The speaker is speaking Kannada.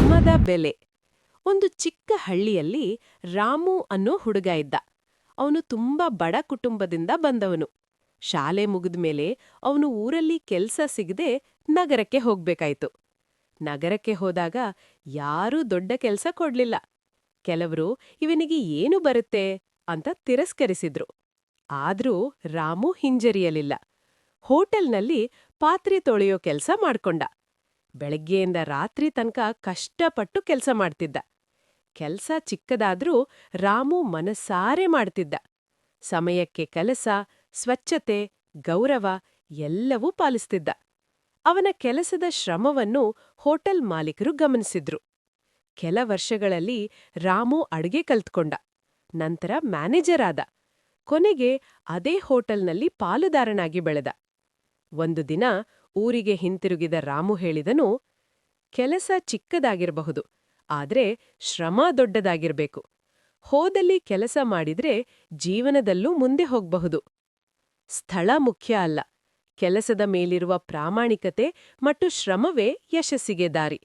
ಶ್ರಮದ ಬೆಲೆ. ಒಂದು ಚಿಕ್ಕ ಹಳ್ಳಿಯಲ್ಲಿ ರಾಮು ಅನ್ನೋ ಹುಡುಗ ಇದ್ದ. ಅವನು ತುಂಬಾ ಬಡ ಕುಟುಂಬದಿಂದ ಬಂದವನು. ಶಾಲೆ ಮುಗಿದ್ಮೇಲೆ ಅವನು ಊರಲ್ಲಿ ಕೆಲ್ಸ ಸಿಗದೆ ನಗರಕ್ಕೆ ಹೋಗ್ಬೇಕಾಯ್ತು. ನಗರಕ್ಕೆ ಹೋದಾಗ ಯಾರೂ ದೊಡ್ಡ ಕೆಲ್ಸ ಕೊಡ್ಲಿಲ್ಲ. ಕೆಲವರು ಇವನಿಗೆ ಏನು ಬರುತ್ತೆ ಅಂತ ತಿರಸ್ಕರಿಸಿದ್ರು. ಆದ್ರೂ ರಾಮು ಹಿಂಜರಿಯಲಿಲ್ಲ. ಹೋಟೆಲ್ನಲ್ಲಿ ಪಾತ್ರೆ ತೊಳೆಯೋ ಕೆಲ್ಸ ಮಾಡ್ಕೊಂಡ. ಬೆಳಗ್ಗೆಯಿಂದ ರಾತ್ರಿ ತನಕ ಕಷ್ಟಪಟ್ಟು ಕೆಲ್ಸ ಮಾಡ್ತಿದ್ದ. ಕೆಲ್ಸ ಚಿಕ್ಕದಾದ್ರೂ ರಾಮು ಮನಸಾರೆ ಮಾಡ್ತಿದ್ದ. ಸಮಯಕ್ಕೆ ಕೆಲಸ, ಸ್ವಚ್ಛತೆ, ಗೌರವ ಎಲ್ಲವೂ ಪಾಲಿಸ್ತಿದ್ದ. ಅವನ ಕೆಲಸದ ಶ್ರಮವನ್ನು ಹೋಟೆಲ್ ಮಾಲೀಕರು ಗಮನಿಸಿದ್ರು. ಕೆಲ ವರ್ಷಗಳಲ್ಲಿ ರಾಮು ಅಡ್ಗೆ ಕಲ್ತ್ಕೊಂಡ. ನಂತರ ಮ್ಯಾನೇಜರ್ ಆದ. ಕೊನೆಗೆ ಅದೇ ಹೋಟೆಲ್ನಲ್ಲಿ ಪಾಲುದಾರನಾಗಿ ಬೆಳೆದ. ಒಂದು ದಿನ ಊರಿಗೆ ಹಿಂತಿರುಗಿದ ರಾಮು ಹೇಳಿದನು, ಕೆಲಸ ಚಿಕ್ಕದಾಗಿರಬಹುದು, ಆದ್ರೆ ಶ್ರಮ ದೊಡ್ಡದಾಗಿರ್ಬೇಕು. ಹೋದಲ್ಲಿ ಕೆಲಸ ಮಾಡಿದ್ರೆ ಜೀವನದಲ್ಲೂ ಮುಂದೆ ಹೋಗ್ಬಹುದು. ಸ್ಥಳ ಮುಖ್ಯ ಅಲ್ಲ, ಕೆಲಸದ ಮೇಲಿರುವ ಪ್ರಾಮಾಣಿಕತೆ ಮತ್ತು ಶ್ರಮವೇ ಯಶಸ್ಸಿಗೆ ದಾರಿ.